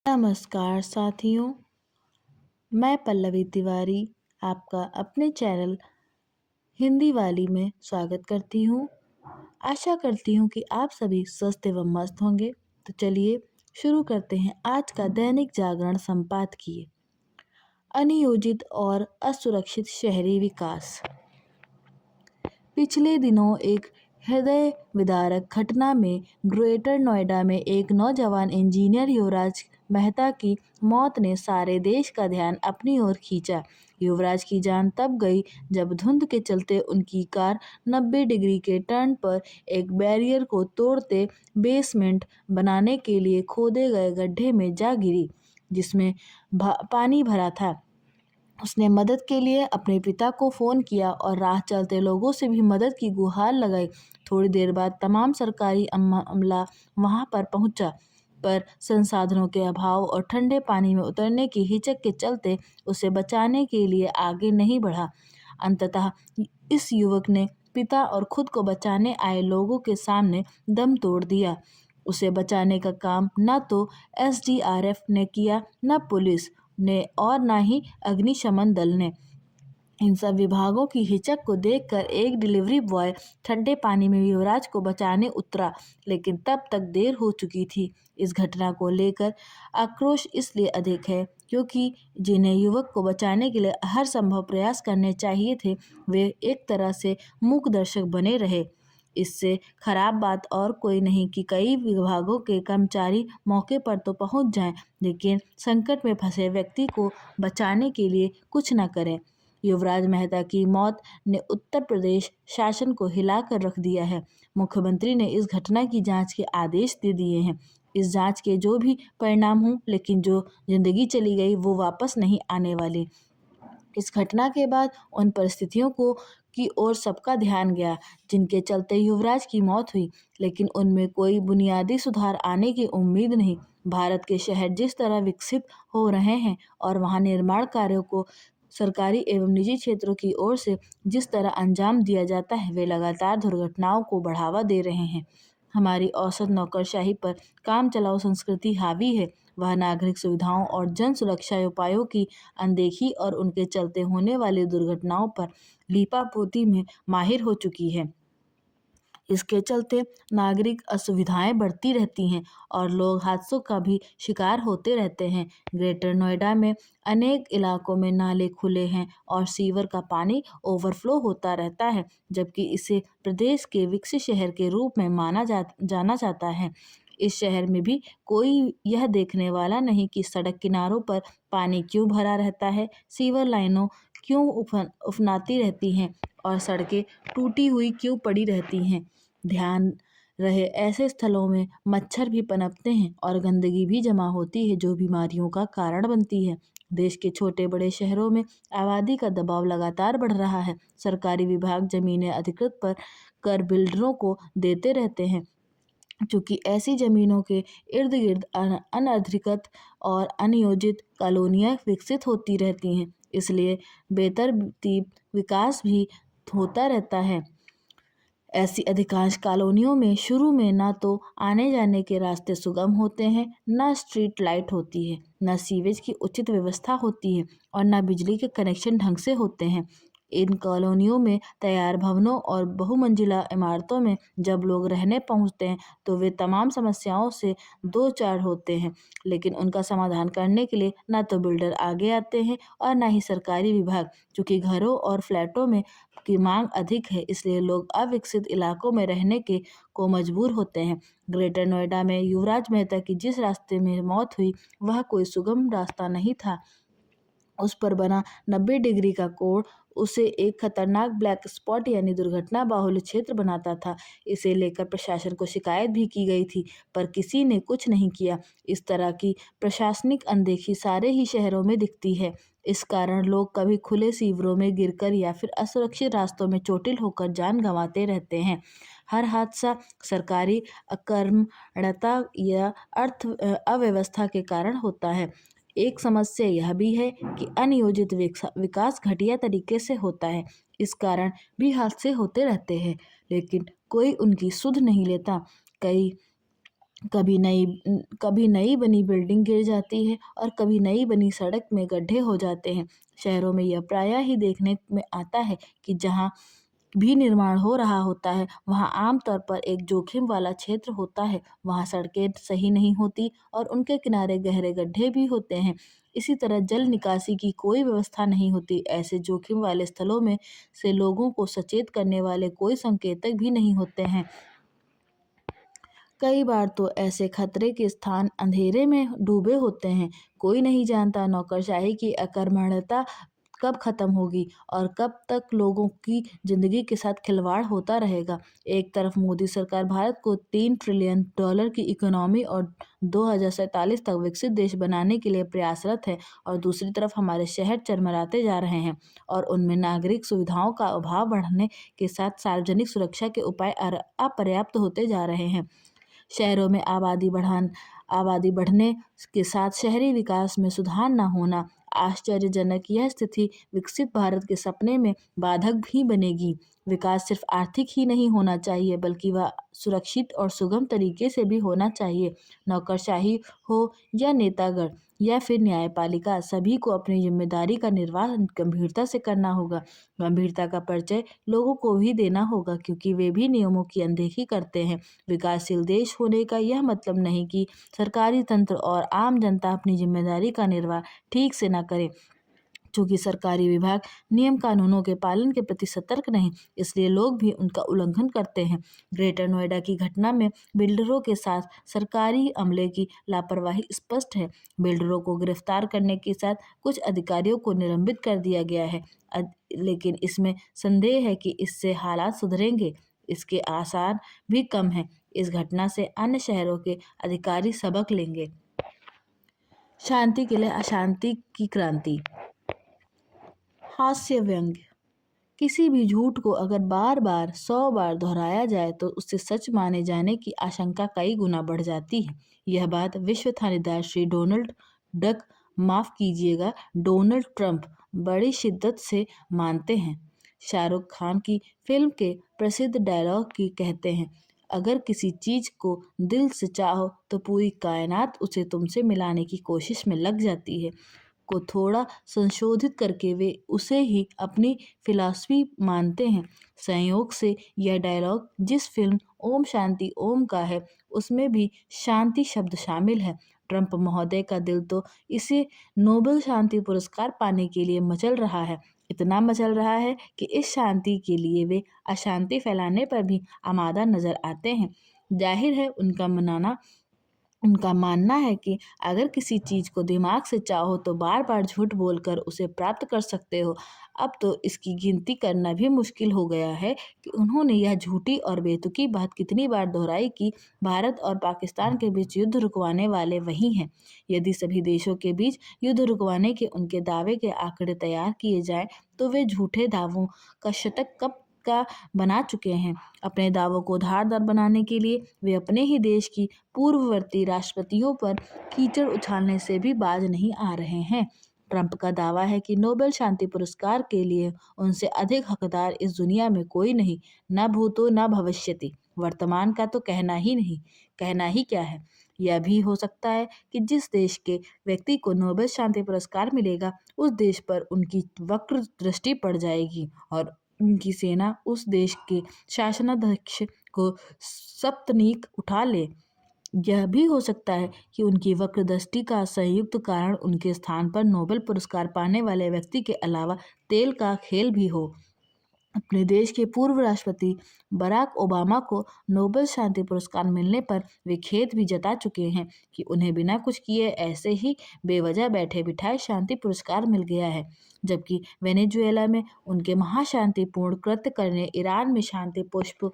नमस्कार साथियों, मैं पल्लवी तिवारी आपका अपने चैनल हिंदी वाली में स्वागत करती हूँ। आशा करती हूँ कि आप सभी स्वस्थ एवं मस्त होंगे। तो चलिए शुरू करते हैं आज का दैनिक जागरण संपादकीय। अनियोजित और असुरक्षित शहरी विकास। पिछले दिनों एक हृदय विदारक घटना में ग्रेटर नोएडा में एक नौजवान इंजीनियर युवराज मेहता की मौत ने सारे देश का ध्यान अपनी ओर खींचा। युवराज की जान तब गई जब धुंध के चलते उनकी कार 90 डिग्री के टर्न पर एक बैरियर को तोड़ते बेसमेंट बनाने के लिए खोदे गए गड्ढे में जा गिरी, जिसमें पानी भरा था। उसने मदद के लिए अपने पिता को फ़ोन किया और राह चलते लोगों से भी मदद की गुहार लगाई। थोड़ी देर बाद तमाम सरकारी अमला वहां पर पहुंचा, पर संसाधनों के अभाव और ठंडे पानी में उतरने की हिचक के चलते उसे बचाने के लिए आगे नहीं बढ़ा। अंततः इस युवक ने पिता और खुद को बचाने आए लोगों के सामने दम तोड़ दिया। उसे बचाने का काम न तो एसडीआरएफ ने किया, न पुलिस ने और न ही अग्निशमन दल ने। इन सब विभागों की हिचक को देखकर एक डिलीवरी बॉय ठंडे पानी में युवराज को बचाने उतरा, लेकिन तब तक देर हो चुकी थी। इस घटना को लेकर आक्रोश इसलिए अधिक है क्योंकि जिन्हें युवक को बचाने के लिए हर संभव प्रयास करने चाहिए थे, वे एक तरह से मूक दर्शक बने रहे। इससे खराब बात और कोई नहीं कि कई विभागों के कर्मचारी मौके पर तो पहुंच जाएं, लेकिन संकट में फंसे व्यक्ति को बचाने के लिए कुछ न करें। युवराज मेहता की मौत ने उत्तर प्रदेश शासन को हिलाकर रख दिया है। मुख्यमंत्री ने इस घटना की जांच के आदेश दे दिए हैं। इस जांच के जो भी परिणाम हों, लेकिन जो जिंदगी चली गई वो वापस नहीं आने वाली। इस घटना के बाद उन परिस्थितियों को की ओर सबका ध्यान गया जिनके चलते युवराज की मौत हुई, लेकिन उनमें कोई बुनियादी सुधार आने की उम्मीद नहीं। भारत के शहर जिस तरह विकसित हो रहे हैं और वहां निर्माण कार्यों को सरकारी एवं निजी क्षेत्रों की ओर से जिस तरह अंजाम दिया जाता है, वे लगातार दुर्घटनाओं को बढ़ावा दे रहे हैं। हमारी औसत नौकरशाही पर काम चलाऊ संस्कृति हावी है। वह नागरिक सुविधाओं और जन सुरक्षा उपायों की अनदेखी और उनके चलते होने वाली दुर्घटनाओं पर लीपापोती में माहिर हो चुकी है। इसके चलते नागरिक असुविधाएं बढ़ती रहती हैं और लोग हादसों का भी शिकार होते रहते हैं। ग्रेटर नोएडा में अनेक इलाकों में नाले खुले हैं और सीवर का पानी ओवरफ्लो होता रहता है, जबकि इसे प्रदेश के विकसित शहर के रूप में जाना जाता है। इस शहर में भी कोई यह देखने वाला नहीं कि सड़क किनारों पर पानी क्यों भरा रहता है, सीवर लाइनों क्यों उफनाती रहती हैं और सड़कें टूटी हुई क्यों पड़ी रहती हैं। ध्यान रहे, ऐसे स्थलों में मच्छर भी पनपते हैं और गंदगी भी जमा होती है जो बीमारियों का कारण बनती है। देश के छोटे बड़े शहरों में आबादी का दबाव लगातार बढ़ रहा है। सरकारी विभाग जमीनें अधिकृत पर कर बिल्डरों को देते रहते हैं, चूँकि ऐसी ज़मीनों के इर्द-गिर्द अनधिकृत और अनियोजित कॉलोनियाँ विकसित होती रहती हैं, इसलिए बेतरतीब विकास भी होता रहता है। ऐसी अधिकांश कॉलोनियों में शुरू में न तो आने-जाने के रास्ते सुगम होते हैं, न स्ट्रीट लाइट होती है, न सीवेज की उचित व्यवस्था होती है और न बिजली के कनेक्शन ढंग से होते हैं। इन कॉलोनियों में तैयार भवनों और बहुमंजिला इमारतों में जब लोग रहने पहुंचते हैं तो वे तमाम समस्याओं से दो चार होते हैं, लेकिन उनका समाधान करने के लिए न तो बिल्डर आगे आते हैं और न ही सरकारी विभाग। चूँकि घरों और फ्लैटों में की मांग अधिक है, इसलिए लोग अविकसित इलाकों में रहने के को मजबूर होते हैं। ग्रेटर नोएडा में युवराज मेहता की जिस रास्ते में मौत हुई, वह कोई सुगम रास्ता नहीं था। उस पर बना 90 डिग्री का कोण उसे एक खतरनाक ब्लैक स्पॉट यानी दुर्घटना बाहुल्य क्षेत्र बनाता था। इसे लेकर प्रशासन को शिकायत भी की गई थी, पर किसी ने कुछ नहीं किया। इस तरह की प्रशासनिक अनदेखी सारे ही शहरों में दिखती है। इस कारण लोग कभी खुले सीवरों में गिरकर या फिर असुरक्षित रास्तों में चोटिल होकर जान गंवाते रहते हैं। हर हादसा सरकारी अकर्मण्यता या अव्यवस्था के कारण होता है। एक समस्या यह भी है कि अनियोजित विकास घटिया तरीके से होता है। इस कारण भी हादसे होते रहते हैं, लेकिन कोई उनकी सुध नहीं लेता। कई कभी नई बनी बिल्डिंग गिर जाती है और कभी नई बनी सड़क में गड्ढे हो जाते हैं। शहरों में यह प्रायः ही देखने में आता है कि जहाँ भी निर्माण हो रहा होता है वहाँ आमतौर पर एक जोखिम वाला क्षेत्र होता है। वहाँ सड़कें सही नहीं होती और उनके किनारे गहरे गड्ढे भी होते हैं। इसी तरह जल निकासी की कोई व्यवस्था नहीं होती। ऐसे जोखिम वाले स्थलों में से लोगों को सचेत करने वाले कोई संकेतक भी नहीं होते हैं। कई बार तो ऐसे खतरे के स्थान अंधेरे में डूबे होते हैं। कोई नहीं जानता नौकरशाही की अकर्मण्यता कब खत्म होगी और कब तक लोगों की जिंदगी के साथ खिलवाड़ होता रहेगा। एक तरफ मोदी सरकार भारत को $3 ट्रिलियन की इकोनॉमी और 2047 तक विकसित देश बनाने के लिए प्रयासरत है और दूसरी तरफ हमारे शहर चरमराते जा रहे हैं और उनमें नागरिक सुविधाओं का अभाव बढ़ने के साथ सार्वजनिक सुरक्षा के उपाय अपर्याप्त होते जा रहे हैं। शहरों में आबादी बढ़ने के साथ शहरी विकास में सुधार न होना आश्चर्यजनक। यह स्थिति विकसित भारत के सपने में बाधक भी बनेगी। विकास सिर्फ आर्थिक ही नहीं होना चाहिए बल्कि वह सुरक्षित और सुगम तरीके से भी होना चाहिए। नौकरशाही हो या नेतागण या फिर न्यायपालिका, सभी को अपनी जिम्मेदारी का निर्वाह गंभीरता से करना होगा। गंभीरता का परिचय लोगों को भी देना होगा क्योंकि वे भी नियमों की अनदेखी करते हैं। विकासशील देश होने का यह मतलब नहीं कि सरकारी तंत्र और आम जनता अपनी जिम्मेदारी का निर्वाह ठीक से न करें। चूंकि सरकारी विभाग नियम कानूनों के पालन के प्रति सतर्क नहीं, इसलिए लोग भी उनका उल्लंघन करते हैं। ग्रेटर नोएडा की घटना में बिल्डरों के साथ सरकारी अमले की लापरवाही स्पष्ट है। बिल्डरों को गिरफ्तार करने के साथ कुछ अधिकारियों को निलंबित कर दिया गया है, लेकिन इसमें संदेह है कि इससे हालात सुधरेंगे। इसके आसार भी कम है। इस घटना से अन्य शहरों के अधिकारी सबक लेंगे। शांति के लिए अशांति की क्रांति। हास्य व्यंग्य। किसी भी झूठ को अगर बार बार 100 बार दोहराया जाए तो उससे सच माने जाने की आशंका कई गुना बढ़ जाती है। यह बात विश्व थानेदार श्री डोनाल्ड डक, माफ कीजिएगा डोनाल्ड ट्रंप, बड़ी शिद्दत से मानते हैं। शाहरुख खान की फिल्म के प्रसिद्ध डायलॉग की कहते हैं, अगर किसी चीज को दिल से चाहो तो पूरी कायनात उसे तुमसे मिलाने की कोशिश में लग जाती है। को थोड़ा संशोधित करके वे उसे ही अपनी फिलॉसफी मानते हैं। संयोग से यह डायलॉग जिस फिल्म ओम शांति ओम का है उसमें भी शांति शब्द शामिल है। ट्रंप महोदय का दिल तो इसे नोबेल शांति पुरस्कार पाने के लिए मचल रहा है। इतना मचल रहा है कि इस शांति के लिए वे अशांति फैलाने पर भी आमादा नजर आते हैं। जाहिर है उनका मानना है कि अगर किसी चीज को दिमाग से चाहो तो बार बार झूठ बोलकर उसे प्राप्त कर सकते हो। अब तो इसकी गिनती करना भी मुश्किल हो गया है कि उन्होंने यह झूठी और बेतुकी बात कितनी बार दोहराई कि भारत और पाकिस्तान के बीच युद्ध रुकवाने वाले वही हैं। यदि सभी देशों के बीच युद्ध रुकवाने के उनके दावे के आंकड़े तैयार किए जाएं तो वे झूठे दावों का शतक कब का बना चुके हैं। अपने दावों को धारदार बनाने के लिए वे अपने ही देश की पूर्ववर्ती राष्ट्रपतियों पर कीचड़ उछालने से भी बाज नहीं आ रहे हैं। ट्रंप का दावा है कि नोबेल शांति पुरस्कार के लिए उनसे अधिक हकदार इस दुनिया में कोई नहीं, न भूतो न भविष्यति। वर्तमान का तो कहना ही क्या है। यह भी हो सकता है कि जिस देश के व्यक्ति को नोबेल शांति पुरस्कार मिलेगा उस देश पर उनकी वक्र दृष्टि पड़ जाएगी और उनकी सेना उस देश के शासनाध्यक्ष को सप्तनीक उठा ले। यह भी हो सकता है कि उनकी वक्र दृष्टि का संयुक्त कारण उनके स्थान पर नोबेल पुरस्कार पाने वाले व्यक्ति के अलावा तेल का खेल भी हो। अपने देश के पूर्व राष्ट्रपति बराक ओबामा को नोबेल शांति पुरस्कार मिलने पर वे खेद भी जता चुके हैं कि उन्हें बिना कुछ किए ऐसे ही बेवजह बैठे बिठाए शांति पुरस्कार मिल गया है। जबकि वेनेजुएला में उनके महाशांतिपूर्ण कृत्य करने, ईरान में शांति पुष्प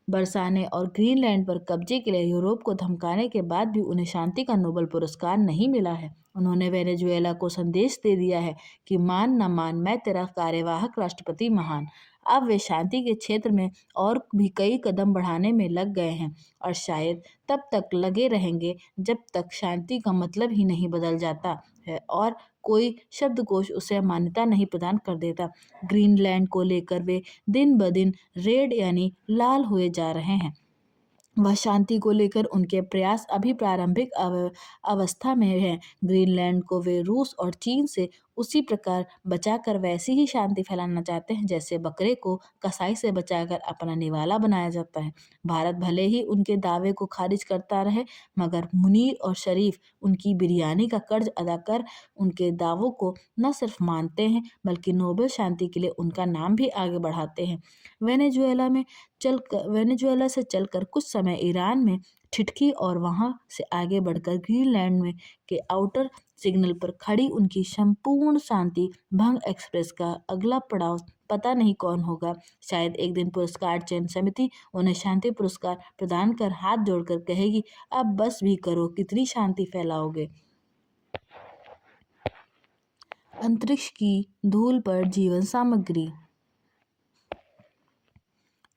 बरसाने और ग्रीनलैंड पर कब्जे के लिए यूरोप को धमकाने के बाद भी उन्हें शांति का नोबेल पुरस्कार नहीं मिला है। उन्होंने वेनेजुएला को संदेश दे दिया है कि मान न मान मैं तेरा कार्यवाहक राष्ट्रपति महान। अब वे शांति के क्षेत्र में और भी कई कदम बढ़ाने में लग गए हैं और शायद तब तक लगे रहेंगे जब तक शांति का मतलब ही नहीं बदल जाता है और कोई शब्दकोश उसे मान्यता नहीं प्रदान कर देता। ग्रीनलैंड को लेकर वे दिन ब दिन रेड यानी लाल हुए जा रहे हैं। वह शांति को लेकर उनके प्रयास अभी प्रारंभिक अवस्था में हैं। ग्रीनलैंड को वे रूस और चीन से उसी प्रकार बचाकर वैसी ही शांति फैलाना चाहते हैं जैसे बकरे को कसाई से बचाकर अपना निवाला बनाया जाता है। भारत भले ही उनके दावे को खारिज करता रहे, मगर मुनीर और शरीफ उनकी बिरयानी का कर्ज अदा कर उनके दावों को न सिर्फ मानते हैं बल्कि नोबेल शांति के लिए उनका नाम भी आगे बढ़ाते हैं। वेनेजुएला से चलकर कुछ समय ईरान में ठिठकी और वहां से आगे बढ़कर ग्रीनलैंड में के आउटर सिग्नल पर खड़ी उनकी संपूर्ण शांति भंग एक्सप्रेस का अगला पड़ाव पता नहीं कौन होगा। शायद एक दिन पुरस्कार चयन समिति उन्हें शांति पुरस्कार प्रदान कर हाथ जोड़कर कहेगी, अब बस भी करो, कितनी शांति फैलाओगे। अंतरिक्ष की धूल पर जीवन सामग्री।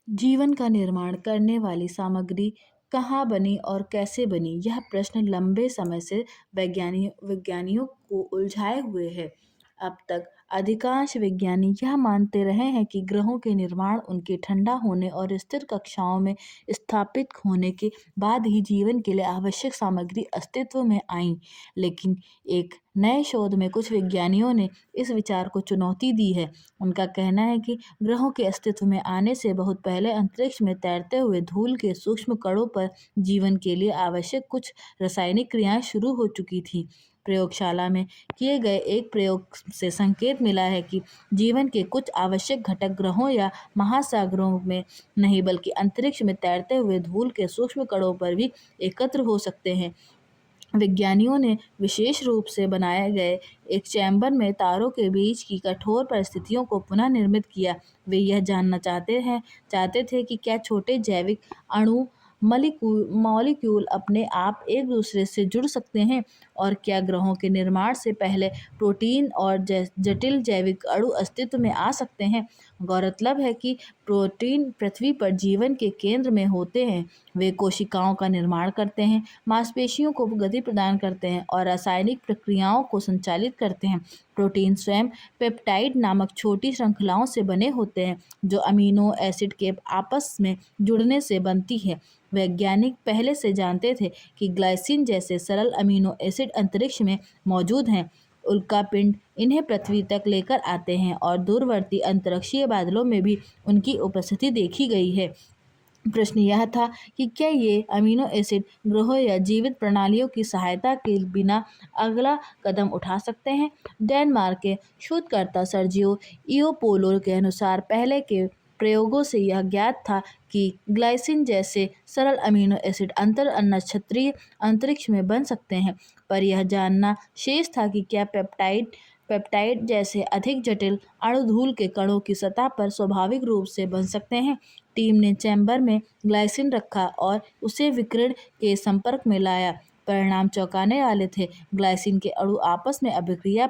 जीवन का निर्माण करने वाली सामग्री कहाँ बनी और कैसे बनी, यह प्रश्न लंबे समय से विज्ञानियों को उलझाए हुए है। अब तक अधिकांश विज्ञानी यह मानते रहे हैं कि ग्रहों के निर्माण उनके ठंडा होने और स्थिर कक्षाओं में स्थापित होने के बाद ही जीवन के लिए आवश्यक सामग्री अस्तित्व में आई। लेकिन एक नए शोध में कुछ विज्ञानियों ने इस विचार को चुनौती दी है। उनका कहना है कि ग्रहों के अस्तित्व में आने से बहुत पहले अंतरिक्ष में तैरते हुए धूल के सूक्ष्म कणों पर जीवन के लिए आवश्यक कुछ रासायनिक क्रियाएं शुरू हो चुकी थी। प्रयोगशाला में किए गए एक प्रयोग से संकेत मिला है कि जीवन के कुछ आवश्यक घटक ग्रहों या महासागरों में नहीं बल्कि अंतरिक्ष में तैरते हुए धूल के सूक्ष्म कणों पर भी एकत्र हो सकते हैं। विज्ञानियों ने विशेष रूप से बनाए गए एक चैम्बर में तारों के बीच की कठोर परिस्थितियों को पुनः निर्मित किया। वे यह जानना चाहते थे कि क्या छोटे जैविक अणु मॉलिक्यूल अपने आप एक दूसरे से जुड़ सकते हैं और क्या ग्रहों के निर्माण से पहले प्रोटीन और जटिल जैविक अणु अस्तित्व में आ सकते हैं। गौरतलब है कि प्रोटीन पृथ्वी पर जीवन के केंद्र में होते हैं। वे कोशिकाओं का निर्माण करते हैं, मांसपेशियों को गति प्रदान करते हैं और रासायनिक प्रक्रियाओं को संचालित करते हैं। प्रोटीन स्वयं पेप्टाइड नामक छोटी श्रृंखलाओं से बने होते हैं जो अमीनो एसिड के आपस में जुड़ने से बनती है। वैज्ञानिक पहले से जानते थे कि ग्लाइसिन जैसे सरल अमीनो एसिड अंतरिक्ष में मौजूद हैं। उल्कापिंड इन्हें पृथ्वी तक लेकर आते हैं और दूरवर्ती अंतरिक्षीय बादलों में भी उनकी उपस्थिति देखी गई है। प्रश्न यह था कि क्या ये अमीनो एसिड ग्रहों या जीवित प्रणालियों की सहायता के बिना अगला कदम उठा सकते हैं। डेनमार्क के शोधकर्ता सर्जियो इओपोलो के अनुसार पहले के प्रयोगों से यह ज्ञात था कि ग्लाइसिन जैसे सरल अमीनो एसिड अंतर नक्षत्रीय अंतरिक्ष में बन सकते हैं, पर यह जानना शेष था कि क्या पेप्टाइड जैसे अधिक जटिल अणु धूल के कणों की सतह पर स्वाभाविक रूप से बन सकते हैं। टीम ने चैम्बर में ग्लाइसिन रखा और उसे विकिरण के संपर्क में लाया। परिणाम चौंकाने वाले थे। ग्लाइसिन के अणु आपस में अभिक्रिया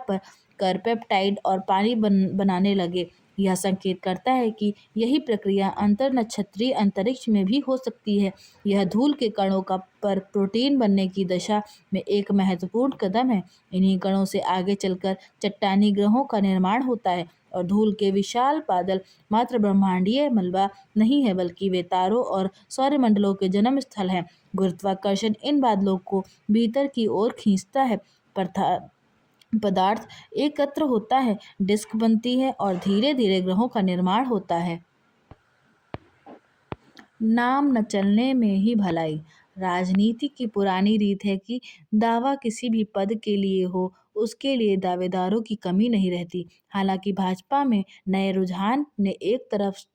कर पेप्टाइड और पानी बनाने लगे। यह संकेत करता है कि यही प्रक्रिया अंतर नक्षत्रीय अंतरिक्ष में भी हो सकती है। यह धूल के कणों का पर प्रोटीन बनने की दशा में एक महत्वपूर्ण कदम है। इन्हीं कणों से आगे चलकर चट्टानी ग्रहों का निर्माण होता है और धूल के विशाल बादल मात्र ब्रह्मांडीय मलबा नहीं है बल्कि वे तारों और सौरमंडलों के जन्म स्थल हैं। गुरुत्वाकर्षण इन बादलों को भीतर की ओर खींचता है। पदार्थ एकत्र होता है, डिस्क बनती है और धीरे धीरे ग्रहों का निर्माण होता है। नाम न चलने में ही भलाई। राजनीति की पुरानी रीत है कि दावा किसी भी पद के लिए हो, उसके लिए दावेदारों की कमी नहीं रहती। हालांकि भाजपा में नए रुझान ने एक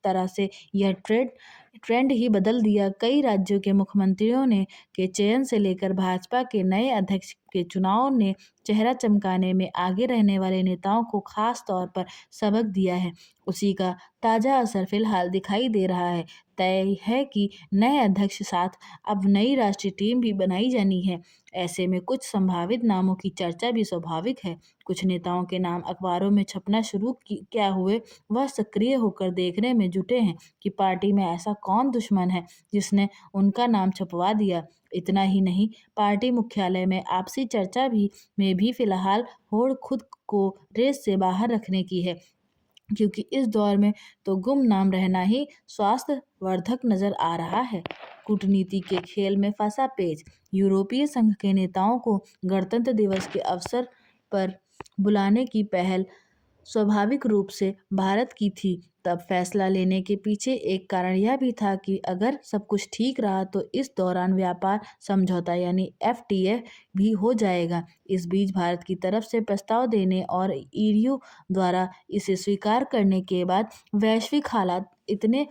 तरह से यह ट्रेंड ही बदल दिया। कई राज्यों के मुख्यमंत्रियों ने के चयन से लेकर भाजपा के नए अध्यक्ष के चुनाव ने चेहरा चमकाने में आगे रहने वाले नेताओं को खास तौर पर सबक दिया है। उसी का ताज़ा असर फिलहाल दिखाई दे रहा है। तय है कि नए अध्यक्ष साथ अब नई राष्ट्रीय टीम भी बनाई जानी है। ऐसे में कुछ संभावित नामों की चर्चा भी स्वाभाविक है। कुछ नेताओं के नाम अखबारों में छपना शुरू क्या हुए, वह सक्रिय होकर देखने में जुटे हैं कि पार्टी में ऐसा कौन दुश्मन है जिसने उनका नाम छपवा दिया। इतना ही नहीं, पार्टी मुख्यालय में आपसी चर्चा में भी फिलहाल होड़ खुद को रेस से बाहर रखने की है। क्योंकि इस दौर में तो गुमनाम रहना ही स्वास्थ्यवर्धक नजर आ रहा है। कूटनीति के खेल में फंसा पेच। यूरोपीय संघ के नेताओं को गणतंत्र दिवस के अवसर पर बुलाने की पहल स्वाभाविक रूप से भारत की थी। तब फैसला लेने के पीछे एक कारण यह भी था कि अगर सब कुछ ठीक रहा तो इस दौरान व्यापार समझौता यानी एफटीए भी हो जाएगा। इस बीच भारत की तरफ से प्रस्ताव देने और ईयू द्वारा इसे स्वीकार करने के बाद वैश्विक हालात इतने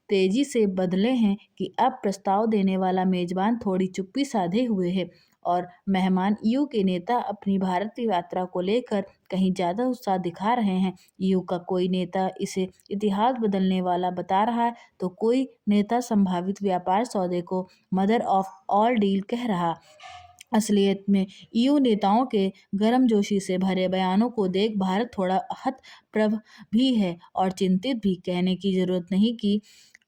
तेजी से बदले हैं कि अब प्रस्ताव देने वाला मेजबान थोड़ी चुप्पी साधे हुए है और मेहमान ईयू के नेता अपनी भारत यात्रा को लेकर कहीं ज़्यादा उत्साह दिखा रहे हैं। ईयू का कोई नेता इसे इतिहास बदलने वाला बता रहा है तो कोई नेता संभावित व्यापार सौदे को मदर ऑफ ऑल डील कह रहा। असलियत में ईयू नेताओं के गर्मजोशी से भरे बयानों को देख भारत थोड़ा हतप्रभ भी है और चिंतित भी। कहने की जरूरत नहीं कि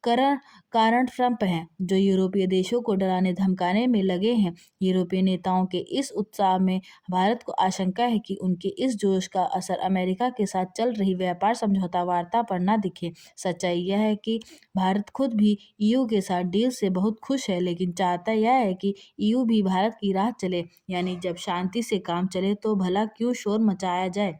कारण कारण ट्रंप हैं जो यूरोपीय देशों को डराने धमकाने में लगे हैं। यूरोपीय नेताओं के इस उत्साह में भारत को आशंका है कि उनके इस जोश का असर अमेरिका के साथ चल रही व्यापार समझौता वार्ता पर न दिखे। सच्चाई यह है कि भारत खुद भी ईयू के साथ डील से बहुत खुश है, लेकिन चाहता यह है कि ईयू भी भारत की राह चले, यानी जब शांति से काम चले तो भला क्यों शोर मचाया जाए।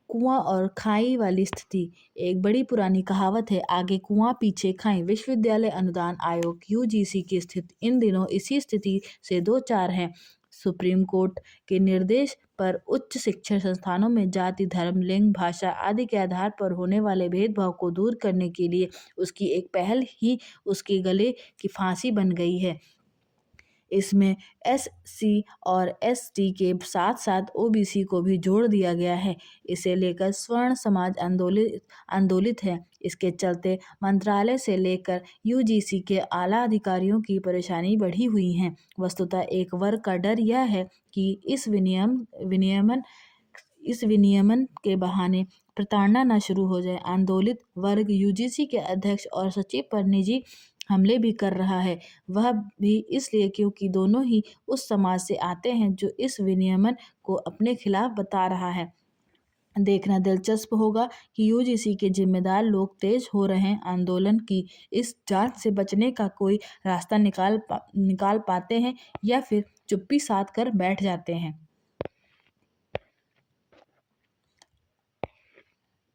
कुआं और खाई वाली स्थिति। एक बड़ी पुरानी कहावत है, आगे कुआं पीछे खाई। विश्वविद्यालय अनुदान आयोग यूजीसी की स्थिति इन दिनों इसी स्थिति से दो चार है। सुप्रीम कोर्ट के निर्देश पर उच्च शिक्षा संस्थानों में जाति, धर्म, लिंग, भाषा आदि के आधार पर होने वाले भेदभाव को दूर करने के लिए उसकी एक पहल ही उसके गले की फांसी बन गई है। इसमें एससी और एसटी के साथ साथ ओबीसी को भी जोड़ दिया गया है। इसे लेकर स्वर्ण समाज आंदोलित है। इसके चलते मंत्रालय से लेकर यूजीसी के आला अधिकारियों की परेशानी बढ़ी हुई है। वस्तुतः एक वर्ग का डर यह है कि इस विनियमन के बहाने प्रताड़ना न शुरू हो जाए। आंदोलित वर्ग यूजीसी के अध्यक्ष और सचिव पर निजी हमले भी कर रहा है, वह भी इसलिए क्योंकि दोनों ही उस समाज से आते हैं जो इस विनियमन को अपने खिलाफ बता रहा है। देखना दिलचस्प होगा कि यूजीसी के जिम्मेदार लोग तेज हो रहे आंदोलन की इस जांच से बचने का कोई रास्ता निकाल पाते हैं या फिर चुप्पी साध कर बैठ जाते हैं।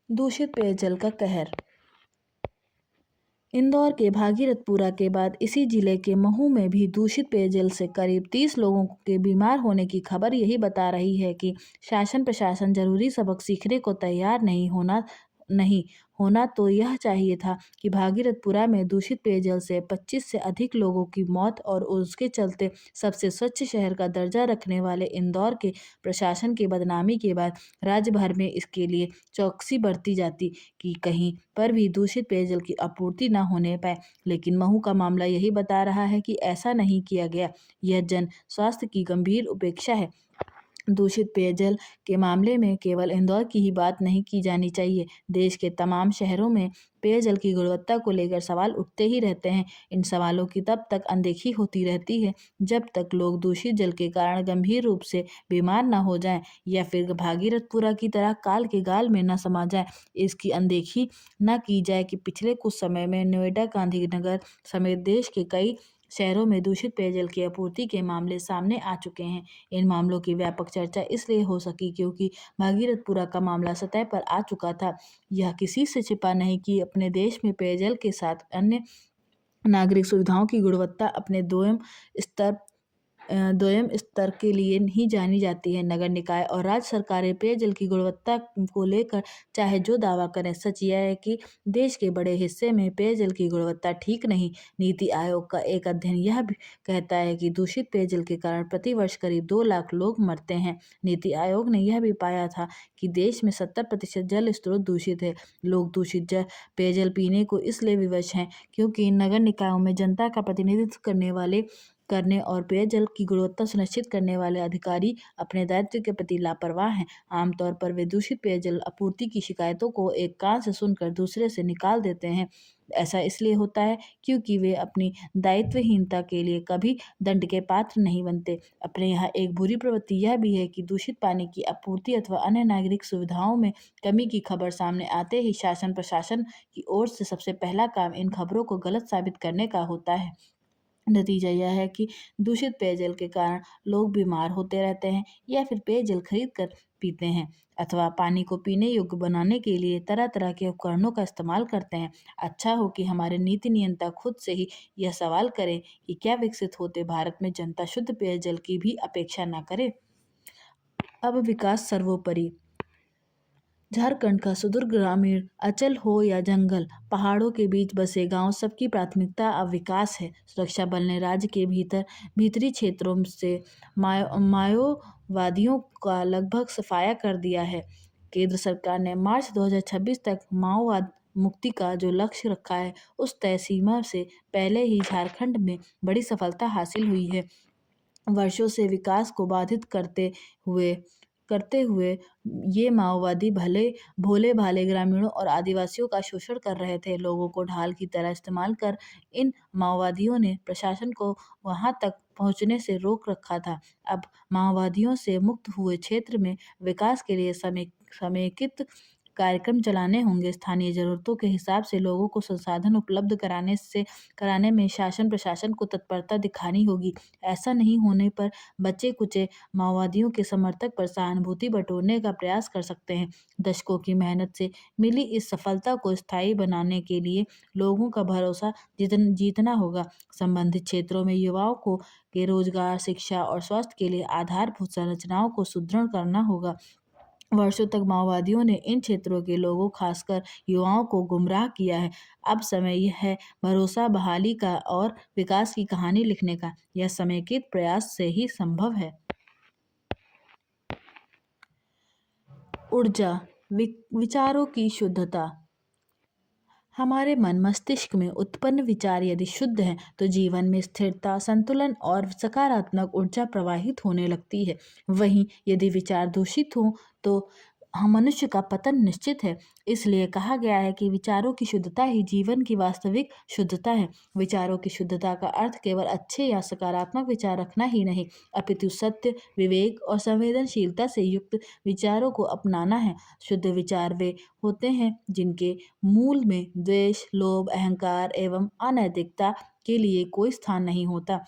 दूषित पेयजल का कहर। इंदौर के भागीरथपुरा के बाद इसी जिले के महू में भी दूषित पेयजल से करीब 30 लोगों के बीमार होने की खबर यही बता रही है कि शासन प्रशासन जरूरी सबक सीखने को तैयार नहीं होना तो यह चाहिए था कि भागीरथपुरा में दूषित पेयजल से 25 से अधिक लोगों की मौत और उसके चलते सबसे स्वच्छ शहर का दर्जा रखने वाले इंदौर के प्रशासन की बदनामी के बाद राज्य भर में इसके लिए चौकसी बरती जाती कि कहीं पर भी दूषित पेयजल की आपूर्ति न होने पाए। लेकिन महू का मामला यही बता रहा है कि ऐसा नहीं किया गया। यह जन स्वास्थ्य की गंभीर उपेक्षा है। दूषित पेयजल के मामले में केवल इंदौर की ही बात नहीं की जानी चाहिए। देश के तमाम शहरों में पेयजल की गुणवत्ता को लेकर सवाल उठते ही रहते हैं। इन सवालों की तब तक अनदेखी होती रहती है जब तक लोग दूषित जल के कारण गंभीर रूप से बीमार न हो जाएं या फिर भागीरथपुरा की तरह काल के गाल में न समा जाए। इसकी अनदेखी न की जाए कि पिछले कुछ समय में नोएडा, गांधीनगर समेत देश के कई शहरों में दूषित पेयजल की आपूर्ति के मामले सामने आ चुके हैं। इन मामलों की व्यापक चर्चा इसलिए हो सकी क्योंकि भागीरथपुरा का मामला सतह पर आ चुका था। यह किसी से छिपा नहीं कि अपने देश में पेयजल के साथ अन्य नागरिक सुविधाओं की गुणवत्ता अपने दोयम स्तर के लिए ही जानी जाती है। नगर निकाय और राज्य सरकारें पेयजल की गुणवत्ता को लेकर चाहे जो दावा करें, सच यह है कि देश के बड़े हिस्से में पेयजल की गुणवत्ता ठीक नहीं। नीति आयोग का एक अध्ययन यह भी कहता है कि दूषित पेयजल के कारण प्रतिवर्ष करीब 2 लाख लोग मरते हैं। नीति आयोग ने यह भी पाया था कि देश में 70% जल स्रोत दूषित है। लोग दूषित पेयजल पीने को इसलिए विवश हैं क्योंकि नगर निकायों में जनता का प्रतिनिधित्व करने वाले करने और पेयजल की गुणवत्ता सुनिश्चित करने वाले अधिकारी अपने दायित्व के प्रति लापरवाह हैं। आमतौर पर वे दूषित पेयजल आपूर्ति की शिकायतों को एक कान से सुनकर दूसरे से निकाल देते हैं। ऐसा इसलिए होता है क्योंकि वे अपनी दायित्वहीनता के लिए कभी दंड के पात्र नहीं बनते। अपने यहाँ एक बुरी प्रवृत्ति यह भी है कि दूषित पानी की आपूर्ति अथवा अन्य नागरिक सुविधाओं में कमी की खबर सामने आते ही शासन प्रशासन की ओर से सबसे पहला काम इन खबरों को गलत साबित करने का होता है। नतीजा यह है कि दूषित पेयजल के कारण लोग बीमार होते रहते हैं या फिर पेयजल खरीद कर पीते हैं अथवा पानी को पीने योग्य बनाने के लिए तरह तरह के उपकरणों का इस्तेमाल करते हैं। अच्छा हो कि हमारे नीति नियंता खुद से ही यह सवाल करें कि क्या विकसित होते भारत में जनता शुद्ध पेयजल की भी अपेक्षा न करे। अब विकास सर्वोपरि। झारखंड का सुदूर ग्रामीण अंचल हो या जंगल पहाड़ों के बीच बसे गांव, सबकी प्राथमिकता अब विकास है। सुरक्षा बल ने राज्य के भीतरी क्षेत्रों से माओवादियों का लगभग सफाया कर दिया है। केंद्र सरकार ने मार्च 2026 तक माओवाद मुक्ति का जो लक्ष्य रखा है, उस तय सीमा से पहले ही झारखंड में बड़ी सफलता हासिल हुई है। वर्षों से विकास को बाधित करते हुए ये माओवादी भोले भाले ग्रामीणों और आदिवासियों का शोषण कर रहे थे। लोगों को ढाल की तरह इस्तेमाल कर इन माओवादियों ने प्रशासन को वहां तक पहुंचने से रोक रखा था। अब माओवादियों से मुक्त हुए क्षेत्र में विकास के लिए समेकित कार्यक्रम चलाने होंगे। स्थानीय जरूरतों के हिसाब से लोगों को संसाधन उपलब्ध कराने में शासन प्रशासन को तत्परता दिखानी होगी। ऐसा नहीं होने पर बचे कुचे माओवादियों के समर्थक पर सहानुभूति बटोरने का प्रयास कर सकते हैं। दशकों की मेहनत से मिली इस सफलता को स्थायी बनाने के लिए लोगों का भरोसा जीतना होगा। संबंधित क्षेत्रों में युवाओं को के रोजगार, शिक्षा और स्वास्थ्य के लिए आधारभूत संरचनाओं को सुदृढ़ करना होगा। वर्षों तक माओवादियों ने इन क्षेत्रों के लोगों, खासकर युवाओं को गुमराह किया है। अब समय यह है भरोसा बहाली का और विकास की कहानी लिखने का। यह समेकित प्रयास से ही संभव है। ऊर्जा, विचारों की शुद्धता। हमारे मन मस्तिष्क में उत्पन्न विचार यदि शुद्ध हैं तो जीवन में स्थिरता, संतुलन और सकारात्मक ऊर्जा प्रवाहित होने लगती है। वहीं यदि विचार दूषित हों तो मनुष्य का पतन निश्चित है। इसलिए कहा गया है कि विचारों की शुद्धता ही जीवन की वास्तविक शुद्धता है। विचारों की शुद्धता का अर्थ केवल अच्छे या सकारात्मक विचार रखना ही नहीं, अपितु सत्य, विवेक और संवेदनशीलता से युक्त विचारों को अपनाना है। शुद्ध विचार वे होते हैं जिनके मूल में द्वेष, लोभ, अहंकार एवं अनैतिकता के लिए कोई स्थान नहीं होता।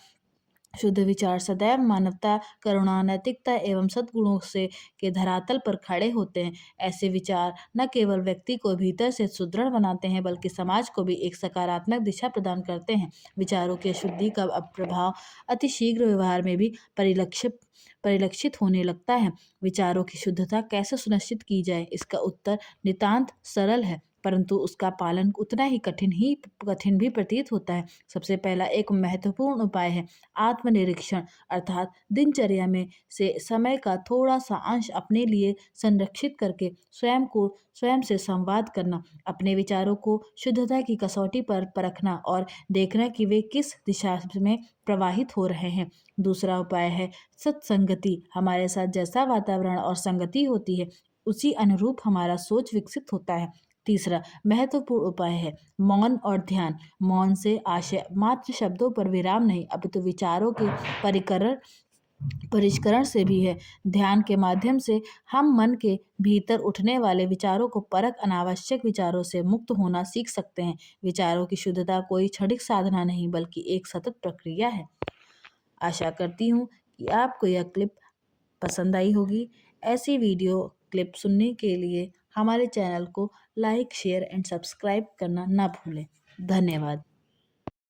शुद्ध विचार सदैव मानवता, करुणा, नैतिकता एवं सद्गुणों से के धरातल पर खड़े होते हैं। ऐसे विचार न केवल व्यक्ति को भीतर से सुदृढ़ बनाते हैं बल्कि समाज को भी एक सकारात्मक दिशा प्रदान करते हैं। विचारों की अशुद्धि का प्रभाव अतिशीघ्र व्यवहार में भी परिलक्षित होने लगता है। विचारों की शुद्धता कैसे सुनिश्चित की जाए, इसका उत्तर नितांत सरल है, परंतु उसका पालन उतना ही कठिन भी प्रतीत होता है। सबसे पहला एक महत्वपूर्ण उपाय है आत्मनिरीक्षण, अर्थात दिनचर्या में से समय का थोड़ा सा अंश अपने लिए संरक्षित करके स्वयं से संवाद करना, अपने विचारों को शुद्धता की कसौटी पर परखना और देखना कि वे किस दिशा में प्रवाहित हो रहे हैं। दूसरा उपाय है सत्संगति। हमारे साथ जैसा वातावरण और संगति होती है उसी अनुरूप हमारा सोच विकसित होता है। तीसरा महत्वपूर्ण उपाय है मौन और ध्यान। मौन से आशय मात्र शब्दों पर विराम नहीं अपितु विचारों के परिष्करण से भी है। ध्यान के माध्यम से हम मन के भीतर उठने वाले विचारों को परख अनावश्यक विचारों से मुक्त होना सीख सकते हैं। विचारों की शुद्धता कोई क्षणिक साधना नहीं बल्कि एक सतत प्रक्रिया है। आशा करती हूँ कि आपको यह क्लिप पसंद आई होगी। ऐसी वीडियो क्लिप सुनने के लिए हमारे चैनल को लाइक, शेयर एंड सब्सक्राइब करना ना भूलें। धन्यवाद।